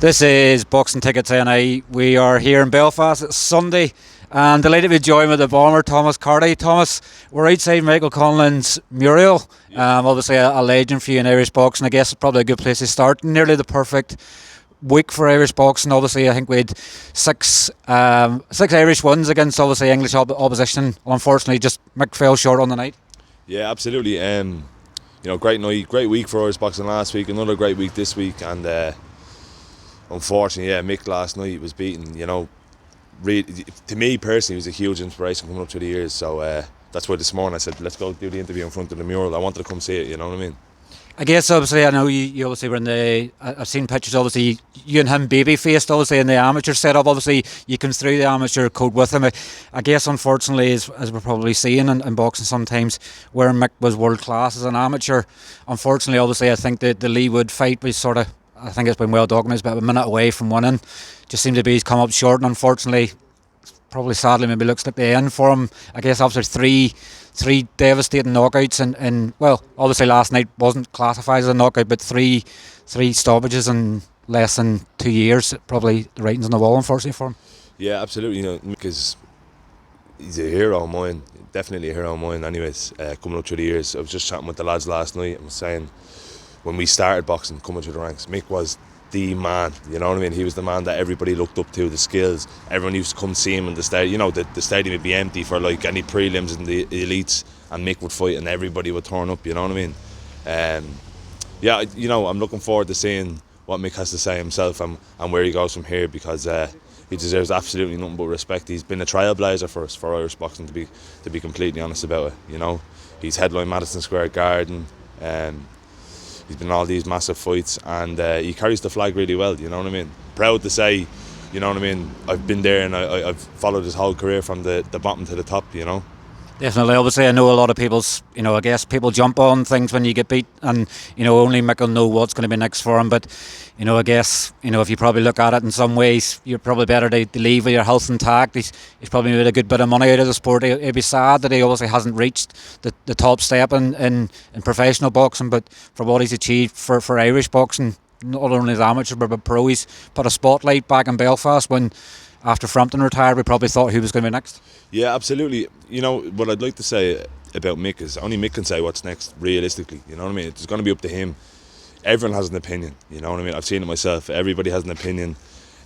This is Boxing Tickets NI. We are here in Belfast. It's Sunday and delighted to be joined with the bomber Thomas Carty. Thomas, we're outside Michael Conlan's mural. Obviously a legend for you in Irish boxing. I guess it's probably a good place to start. Nearly the perfect week for Irish boxing. Obviously I think we had six Irish wins against obviously English opposition. Unfortunately just Mick fell short on the night. Yeah, absolutely. Great night, great week for Irish boxing last week. Another great week this week, and unfortunately, Mick last night was beaten. To me personally, it was a huge inspiration coming up through the years. So that's why this morning I said, let's go do the interview in front of the mural. I wanted to come see it. You know what I mean? I guess obviously I know you obviously were in I've seen pictures obviously you and him baby faced obviously in the amateur setup. Obviously you came through the amateur code with him. I guess unfortunately as we're probably seeing in boxing sometimes where Mick was world class as an amateur, unfortunately obviously I think the Leigh Wood fight was sort of, I think it's been well documented, but a minute away from winning. Just seemed to be he's come up short, and unfortunately probably sadly maybe looks like the end for him. I guess after three devastating knockouts and well, obviously last night wasn't classified as a knockout, but three stoppages in less than 2 years, probably the writing's on the wall unfortunately for him. Yeah, absolutely. Because he's a hero of mine, definitely a hero of mine. Anyways, coming up through the years, I was just chatting with the lads last night and was saying, when we started boxing, coming through the ranks, Mick was the man, you know what I mean? He was the man that everybody looked up to, the skills. Everyone used to come see him in the stadium. The stadium would be empty for like any prelims in the elites, and Mick would fight and everybody would turn up, you know what I mean? I'm looking forward to seeing what Mick has to say himself and where he goes from here, because he deserves absolutely nothing but respect. He's been a trailblazer for us, for Irish boxing, to be completely honest about it, you know? He's headlined Madison Square Garden, he's been in all these massive fights, and he carries the flag really well, you know what I mean? Proud to say, you know what I mean, I've been there and I've followed his whole career from the bottom to the top, you know? Definitely. Obviously I know a lot of people's, I guess people jump on things when you get beat, and only Mick will know what's going to be next for him, but I guess if you probably look at it in some ways, you're probably better to leave with your health intact. He's probably made a good bit of money out of the sport. It'd be sad that he obviously hasn't reached the top step in professional boxing, but for what he's achieved for Irish boxing, not only as amateur but pro, he's put a spotlight back in Belfast when after Frampton retired we probably thought he was going to be next. Yeah, absolutely. What I'd like to say about Mick is only Mick can say what's next realistically, you know what I mean? It's going to be up to him. Everyone has an opinion, you know what I mean? I've seen it myself. Everybody has an opinion.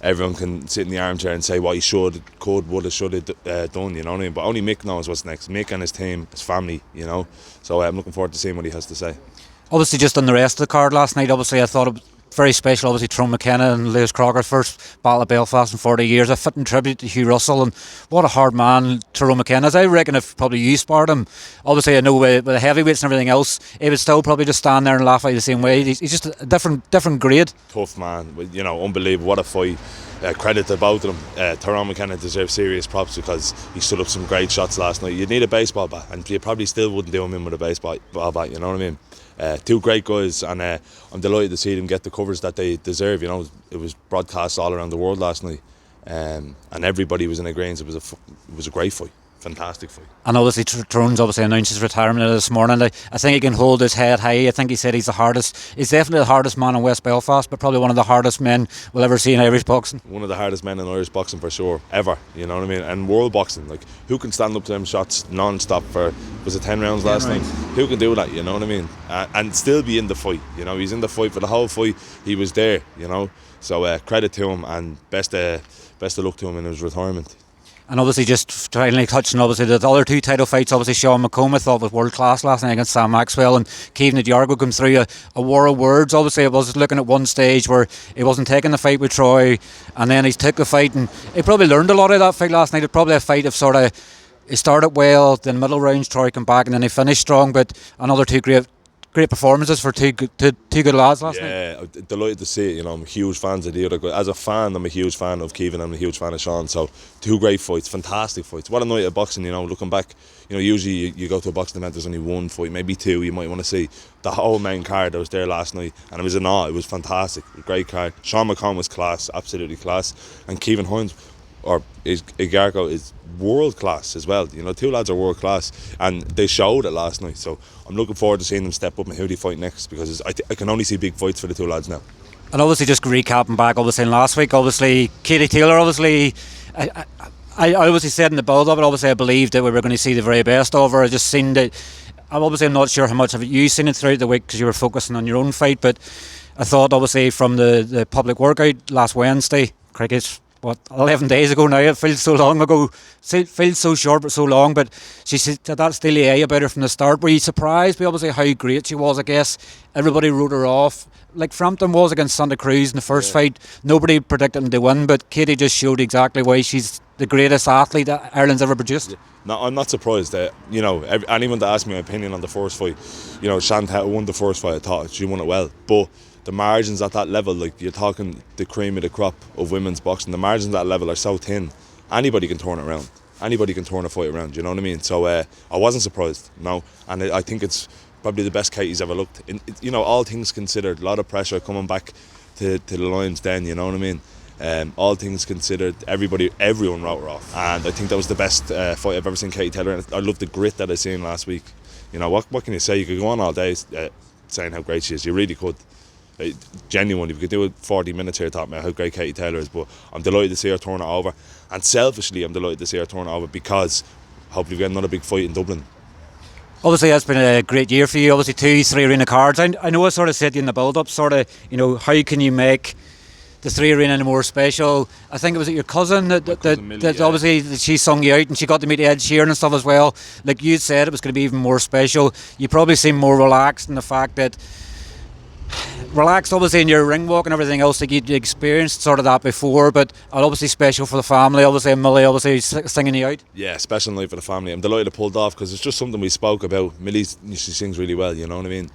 Everyone can sit in the armchair and say what he would have done, you know what I mean? But only Mick knows what's next. Mick and his team, his family, you know? So I'm looking forward to seeing what he has to say. Obviously just on the rest of the card last night, obviously I thought it was very special. Obviously Tyrone McKenna and Lewis Crocker, first battle of Belfast in 40 years, a fitting tribute to Hugh Russell, and what a hard man Tyrone McKenna is. I reckon if probably you sparred him, obviously I know with the heavyweights and everything else, he would still probably just stand there and laugh at you the same way. He's just a different grade. Tough man, unbelievable, what a fight. Credit to both of them. Tyrone McKenna deserves serious props because he stood up some great shots last night. You'd need a baseball bat, and you probably still wouldn't do him in with a baseball bat, you know what I mean? Two great guys, and I'm delighted to see them get the coverage that they deserve. It was broadcast all around the world last night, and everybody was in agreement. It was a great fight, fantastic fight. And obviously Tyrone's obviously announced his retirement this morning. I think he can hold his head high. I think he said he's definitely the hardest man in West Belfast, but probably one of the hardest men we'll ever see in Irish boxing. One of the hardest men in Irish boxing for sure, ever, you know what I mean? And world boxing, like, who can stand up to them shots non-stop for, was it 10 rounds last night? Who can do that, you know what I mean? And still be in the fight, he's in the fight for the whole fight. He was there, so credit to him, and best of luck to him in his retirement. And obviously just finally touching obviously the other two title fights, obviously Sean McComb I thought was world class last night against Sam Maxwell, and Kevin Diargo come through a war of words. Obviously I was looking at one stage where he wasn't taking the fight with Troy, and then he's took the fight, and he probably learned a lot of that fight last night. It's probably a fight of sort of, he started well, then middle rounds Troy came back and then he finished strong, but another two great performances for two good lads last night. Yeah, delighted to see it. I'm huge fans of the other guys. As a fan, I'm a huge fan of Kevin, I'm a huge fan of Sean. So two great fights, fantastic fights. What a night of boxing, looking back. Usually you go to a boxing event, there's only one fight, maybe two you might want to see. The whole main card that was there last night, and it was it was fantastic, great card. Sean McComb was class, absolutely class, and Kevin Hines or Igarko is world class as well. Two lads are world class, and they showed it last night. So I'm looking forward to seeing them step up and who they fight next, because I can only see big fights for the two lads now. And obviously, just recapping back, obviously, in last week, obviously, Katie Taylor, obviously, I obviously said in the build-up, but obviously I believed that we were going to see the very best of her. I just seen that. I'm not sure how much of it you seen it throughout the week because you were focusing on your own fight, but I thought obviously from the public workout last Wednesday, cricket, 11 days ago now, it feels so long ago, it feels so short but so long, but she said that steely eye about her from the start. Were you surprised by obviously how great she was? I guess everybody wrote her off. Like Frampton was against Santa Cruz in the first fight, nobody predicted him to win, but Katie just showed exactly why she's the greatest athlete that Ireland's ever produced. No, I'm not surprised that, anyone that asked me my opinion on the first fight, Chantal won the first fight. I thought she won it well, but the margins at that level, like you're talking the cream of the crop of women's boxing, the margins at that level are so thin. Anybody can turn it around. Anybody can turn a fight around. You know what I mean? So I wasn't surprised. No, and I think it's probably the best Katie's ever looked. All things considered, a lot of pressure coming back to the Lions Den. You know what I mean? All things considered, everyone wrote her off, and I think that was the best fight I've ever seen Katie Taylor. And I love the grit that I seen last week. What can you say? You could go on all day saying how great she is. You really could. Genuinely, we could do 40 minutes here talking about how great Katie Taylor is, but I'm delighted to see her turn it over, and selfishly I'm delighted to see her turn it over because hopefully we get another big fight in Dublin. Obviously, that's been a great year for you. Obviously, 2-3 arena cards. I know I sort of said to you in the build-up, how can you make the 3 arena more special? I think it was your cousin that Millie, obviously she sung you out and she got to meet Ed Sheeran and stuff as well. Like you said, it was going to be even more special. You probably seem more relaxed in the fact that relaxed obviously in your ring walk and everything else, like you'd experienced sort of that before, but obviously special for the family, obviously, and Millie obviously singing you out. Yeah, special night for the family. I'm delighted it pulled off because it's just something we spoke about. Millie, she sings really well, you know what I mean?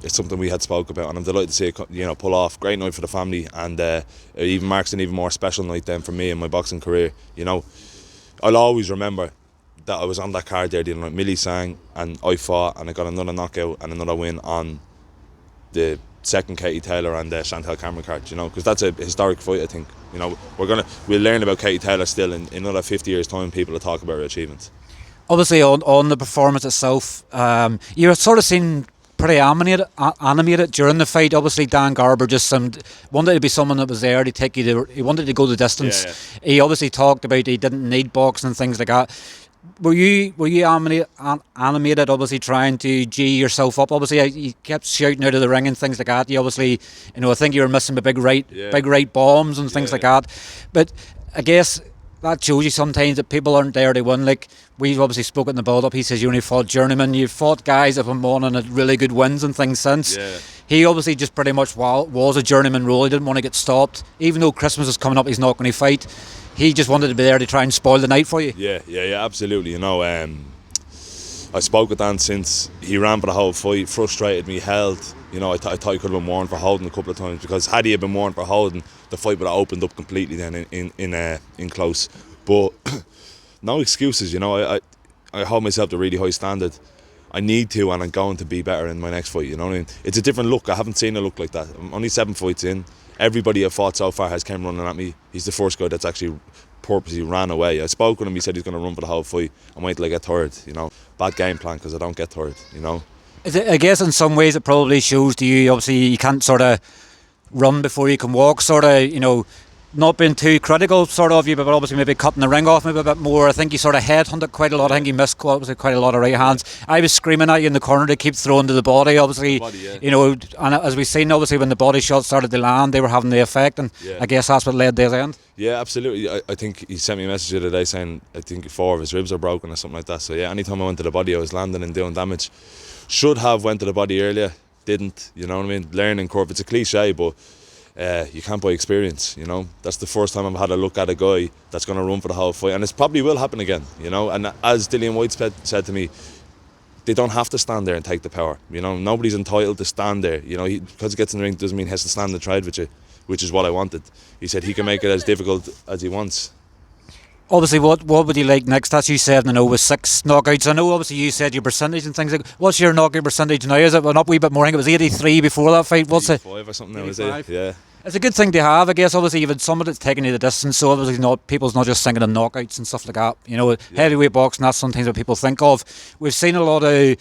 It's something we had spoke about, and I'm delighted to see it pull off. Great night for the family, and it even marks an even more special night then for me in my boxing career. I'll always remember that I was on that card there the other night. Millie sang and I fought and I got another knockout and another win on the second Katie Taylor and Chantal Cameron card, because that's a historic fight. I think we'll learn about Katie Taylor still in another 50 years time. People will talk about her achievements. Obviously on the performance itself, you're sort of seen pretty animated during the fight. Obviously Dan Garber just wanted to be someone that was there to take you he wanted to go the distance. Yeah. He obviously talked about he didn't need boxing and things like that. Were you animated, obviously trying to G yourself up? Obviously, you kept shouting out of the ring and things like that. You obviously, I think you were missing the big right bombs and things like that. But I guess that shows you sometimes that people aren't there to win. Like we've obviously spoken in the build-up. He says you only fought journeymen. You fought guys that have won and had really good wins and things since. Yeah. He obviously just pretty much was a journeyman role. He didn't want to get stopped. Even though Christmas is coming up, he's not going to fight. He just wanted to be there to try and spoil the night for you. Yeah, absolutely. I spoke with Dan since he ran for the whole fight, frustrated me, held. I thought he could have been warned for holding a couple of times, because had he have been warned for holding, the fight would have opened up completely then in close. But no excuses. I hold myself to a really high standard. I need to, and I'm going to be better in my next fight. You know what I mean? It's a different look. I haven't seen a look like that. I'm only 7 fights in. Everybody I've fought so far has came running at me. He's the first guy that's actually purposely ran away. I spoke with him. He said he's going to run for the whole fight. I'm waiting till I get tired. Bad game plan because I don't get tired. I guess in some ways it probably shows to you. Obviously, you can't sort of run before you can walk. Sort of, not being too critical sort of you, but obviously maybe cutting the ring off maybe a bit more. I think you sort of headhunted quite a lot. I think you missed quite a lot of right hands. I was screaming at you in the corner to keep throwing to the body, obviously. And as we've seen, obviously when the body shots started to land, they were having the effect, and I guess that's what led to the end. Yeah, absolutely. I think he sent me a message the other day saying I think 4 of his ribs are broken or something like that. So yeah, anytime I went to the body I was landing and doing damage. Should have went to the body earlier, didn't, you know what I mean? Learning curve, it's a cliche, but you can't buy experience. That's the first time I've had a look at a guy that's going to run for the whole fight, and it probably will happen again. And as Dillian White said to me, they don't have to stand there and take the power. Nobody's entitled to stand there. Because he gets in the ring doesn't mean he has to stand and trade with you, which is what I wanted. He said he can make it as difficult as he wants. Obviously, what would you like next? As you said, with 6 knockouts. I know obviously you said your percentage and things like. What's your knockout percentage now? Is it went up a wee bit more? I think it was 83 before that fight. What's it? 85 or something now, is it? Yeah. It's a good thing to have, I guess. Obviously, you've had someone that's taken you the distance, so obviously people's not just thinking of knockouts and stuff like that. Heavyweight boxing, that's sometimes what people think of. We've seen a lot of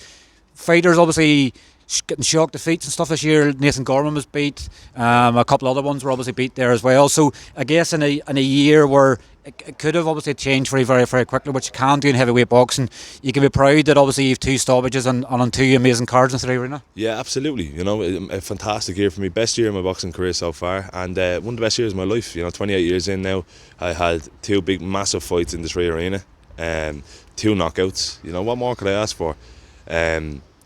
fighters obviously getting shock defeats and stuff this year. Nathan Gorman was beat. A couple other ones were obviously beat there as well. So I guess in a year where it could have obviously changed very, very, very quickly, which you can do in heavyweight boxing, you can be proud that obviously you have 2 stoppages and on 2 amazing cards in the arena. Yeah, absolutely. You know, a fantastic year for me. Best year of my boxing career so far, and one of the best years of my life. You know, 28 years in now, I had 2 big, massive fights in the arena, 2 knockouts. You know, what more could I ask for?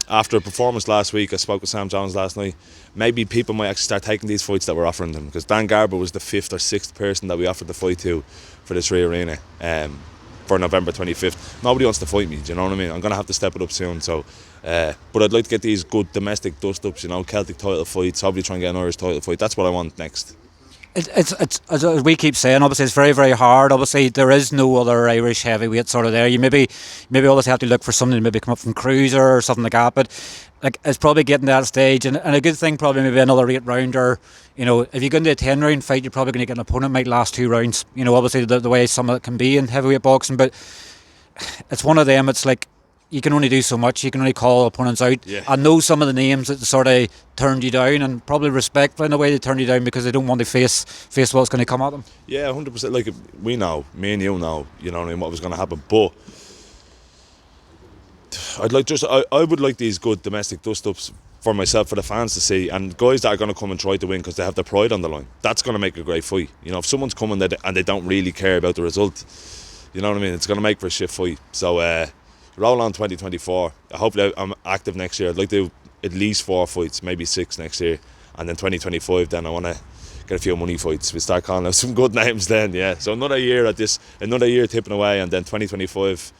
After a performance last week, I spoke with Sam Jones last night. Maybe people might actually start taking these fights that we're offering them, because Dan Garber was the 5th or 6th person that we offered the fight to for the arena for November 25th. Nobody wants to fight me, do you know what I mean? I'm going to have to step it up soon. So, but I'd like to get these good domestic dust-ups, you know, Celtic title fights, probably try and get an Irish title fight. That's what I want next. It's as we keep saying, obviously it's very, very hard. Obviously there is no other Irish heavyweight sort of there. You maybe always have to look for something to maybe come up from Cruiser or something like that, but like it's probably getting to that stage, and a good thing probably maybe another 8 rounder. You know, if you go into a 10 round fight, you're probably going to get an opponent might last 2 rounds. You know, obviously the way some of it can be in heavyweight boxing, but it's one of them. It's like you can only do so much. You can only call opponents out. Yeah. I know some of the names that sort of turned you down, and probably respectful in a way they turned you down because they don't want to face what's going to come at them. Yeah, 100%. Like, we know, me and you know, you know what I mean, what was going to happen. But I would like these good domestic dust-ups for myself, for the fans to see, and guys that are going to come and try to win because they have their pride on the line. That's going to make a great fight. You know, if someone's coming and they don't really care about the result, you know what I mean, it's going to make for a shit fight. So, roll on 2024. I hope that I'm active next year. I'd like to do at least 4 fights, maybe 6 next year, and then 2025. Then I want to get a few money fights. We start calling out some good names then. Yeah. So another year tipping away, and then 2025.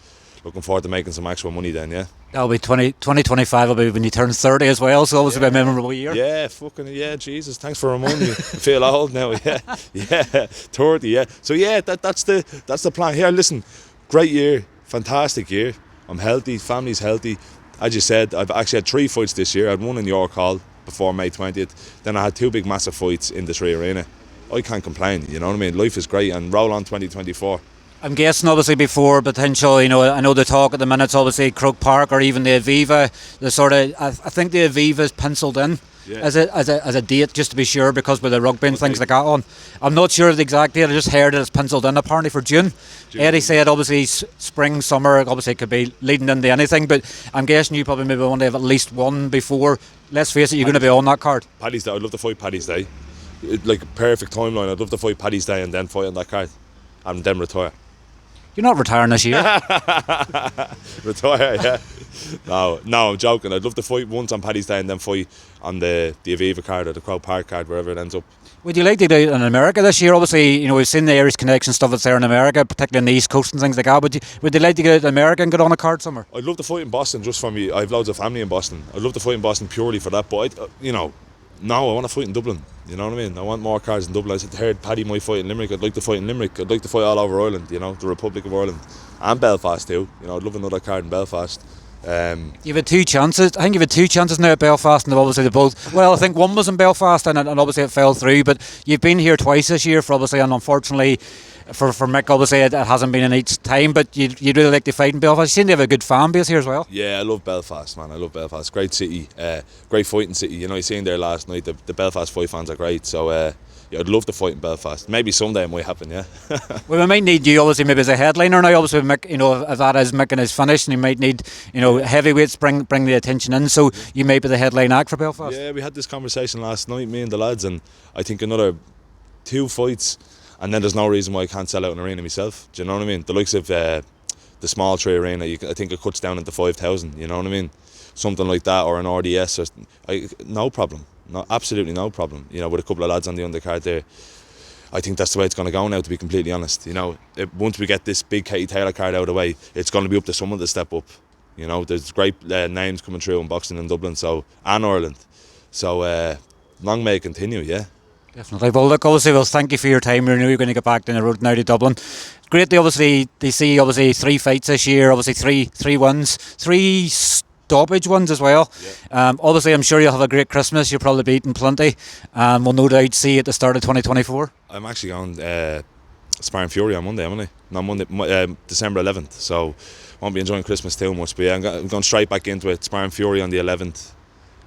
Looking forward to making some actual money then. Yeah. That'll be 2025 will be when you turn 30 as well. So it's a memorable year. Yeah. Fucking yeah. Jesus. Thanks for reminding me. I feel old now. Yeah. Yeah. 30. Yeah. So yeah, that's the plan. Here, listen. Great year. Fantastic year. I'm healthy, family's healthy. As you said, I've actually had 3 fights this year. I had 1 in York Hall before May 20th. Then I had 2 big massive fights in the arena. I can't complain, you know what I mean? Life is great, and roll on 2024. I'm guessing obviously before potential, you know, I know the talk at the minute's obviously Croke Park or even the Aviva. The sort of, I think the Aviva's penciled in. Yeah. As a date, just to be sure, because with the rugby and things like that on. I'm not sure of the exact date. I just heard that it's penciled in apparently for June. Eddie said obviously spring, summer, obviously it could be leading into anything, but I'm guessing you probably maybe want to have at least one before. Let's face it, you're going to be on that card. Paddy's Day. I'd love to fight Paddy's Day. Like a perfect timeline. I'd love to fight Paddy's Day and then fight on that card and then retire. You're not retiring this year. Retire, yeah. No, I'm joking. I'd love to fight once on Paddy's Day and then fight on the Aviva card or the Croke Park card, wherever it ends up. Would you like to do it in America this year? Obviously, you know, we've seen the Irish Connection stuff that's there in America, particularly on the East Coast and things like that. Would you like to get out in America and get on a card somewhere? I'd love to fight in Boston just for me. I have loads of family in Boston. I'd love to fight in Boston purely for that, but I want to fight in Dublin. You know what I mean? I want more cards in Dublin. I heard Paddy might fight in Limerick. I'd like to fight in Limerick. I'd like to fight all over Ireland, you know, the Republic of Ireland. And Belfast too. You know, I'd love another card in Belfast. You've had 2 chances. I think you've had 2 chances now at Belfast, and obviously they both. Well, I think one was in Belfast, and obviously it fell through. But you've been here twice this year, for obviously, and unfortunately for Mick, obviously it hasn't been in each time. But you'd really like to fight in Belfast. You seem to have a good fan base here as well. Yeah, I love Belfast, man. I love Belfast. Great city, great fighting city. You know, you seen there last night. The Belfast fight fans are great. So. Yeah, I'd love to fight in Belfast. Maybe someday it might happen, yeah. Well, we might need you, obviously, maybe as a headliner now. Obviously, Mick, you know, if that is Mick and is finished, and he might need, you know, heavyweights bring the attention in. So you may be the headline act for Belfast. Yeah, we had this conversation last night, me and the lads, and I think another 2 fights, and then there's no reason why I can't sell out an arena myself. Do you know what I mean? The likes of the small tree arena, I think it cuts down into 5,000. You know what I mean? Something like that, or an RDS, no problem. No, absolutely no problem. You know, with a couple of lads on the undercard there, I think that's the way it's going to go now, to be completely honest. You know, once we get this big Katie Taylor card out of the way, it's going to be up to someone to step up. You know, there's great names coming through in boxing in Dublin, and Ireland. So long may it continue, yeah. Definitely. Well, look, obviously, thank you for your time. We know you're going to get back down the road now to Dublin. It's great to obviously see 3 fights this year, obviously three wins, 3 stoppage ones as well. Yeah. Obviously, I'm sure you'll have a great Christmas. You'll probably be eating plenty. We'll no doubt see you at the start of 2024. I'm actually going Sparring Fury on Monday, haven't I? No, Monday, December 11th. So won't be enjoying Christmas too much. But yeah, I'm going straight back into it. Sparring Fury on the 11th.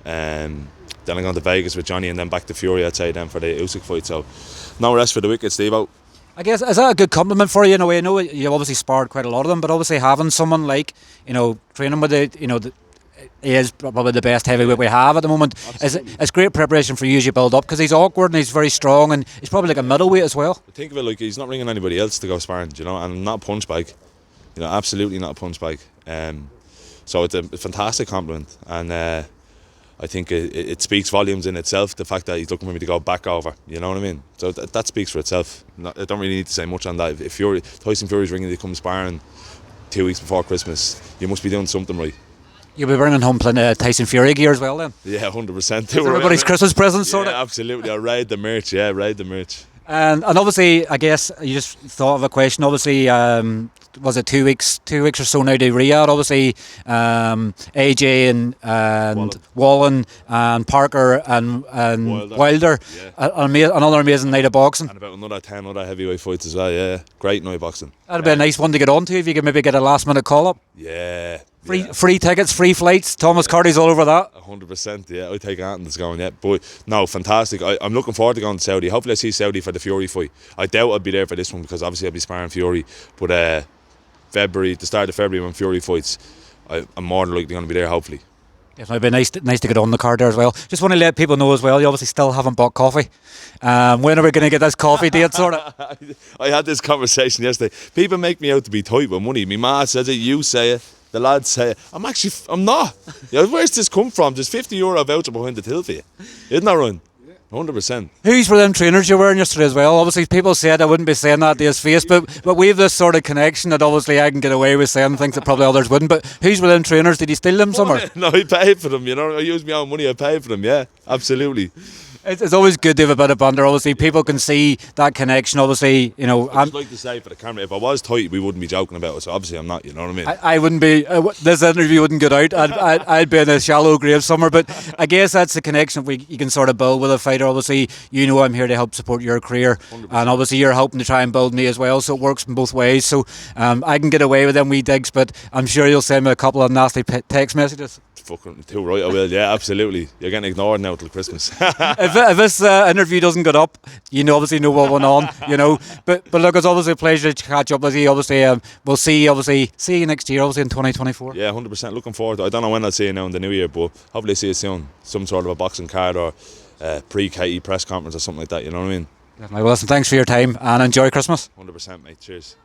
Then I'm going to Vegas with Johnny, and then back to Fury outside then for the Usyk fight. So no rest for the wicked, Steve. Out. I guess, is that a good compliment for you in a way? I know you obviously sparred quite a lot of them, but obviously having someone like, training with he is probably the best heavyweight we have at the moment. It's great preparation for you as you build up, because he's awkward and he's very strong, and he's probably like a middleweight as well. Think of it like he's not ringing anybody else to go sparring, and not a punch bag. Absolutely not a punch bag. So it's a fantastic compliment, and I think it speaks volumes in itself, the fact that he's looking for me to go back over, you know what I mean? So that speaks for itself. I don't really need to say much on that. If Tyson Fury's ringing to come sparring 2 weeks before Christmas, you must be doing something right. You'll be bringing home Tyson Fury gear as well then? Yeah, 100%. It's everybody's Christmas present, sort of? Yeah, absolutely. I'll ride the merch, ride the merch. And obviously, I guess you just thought of a question. Obviously, was it 2 weeks or so now to Riyadh? Obviously, AJ and Wallen and Parker and Wilder. Yeah. Another amazing night of boxing. And about another 10 other heavyweight fights as well. Yeah, great night of boxing. That'd be a nice one to get on to if you could maybe get a last minute call up. Yeah. Free tickets, free flights. Thomas Carty's all over that. 100%. Yeah, I take anything that's going. Yeah, but no, fantastic. I'm looking forward to going to Saudi. Hopefully, I see Saudi for the Fury fight. I doubt I'll be there for this one, because obviously I'll be sparring Fury. But the start of February when Fury fights, I'm more than likely going to be there. Hopefully. Yes, it'd be nice to get on the card there as well. Just want to let people know as well, you obviously still haven't bought coffee. When are we going to get this coffee date sorted? I had this conversation yesterday. People make me out to be tight with money. My ma says it, you say it, the lads say it. I'm not. Where's this come from? There's €50 voucher behind the till for you. Isn't that right? 100%. Who's for them trainers you're wearing yesterday as well? Obviously people said I wouldn't be saying that to his face, but we have this sort of connection that obviously I can get away with saying things that probably others wouldn't. But who's for them trainers? Did he steal them somewhere? No, I paid for them, I use my own money, I paid for them, yeah, absolutely. It's always good to have a bit of banter. Obviously people can see that connection. Obviously, I'd just like to say for the camera, if I was tight we wouldn't be joking about it, so obviously I'm not, you know what I mean? I wouldn't be, this interview wouldn't get out. I'd be in a shallow grave somewhere, but I guess that's the connection you can sort of build with a fighter. Obviously I'm here to help support your career, 100%. And obviously you're helping to try and build me as well, so it works in both ways. So I can get away with them wee digs, but I'm sure you'll send me a couple of nasty text messages. Fucking too right, I will. Yeah, absolutely. You're getting ignored now till Christmas. if this interview doesn't get up, obviously know what went on. But look, it's obviously a pleasure to catch up with you. Obviously, we'll see you next year. Obviously in 2024. Yeah, 100%. Looking forward to it. I don't know when I'll see you now in the new year, but hopefully see you soon. Some sort of a boxing card or pre-KE press conference or something like that. You know what I mean? Well, listen, thanks for your time and enjoy Christmas. 100%, mate. Cheers.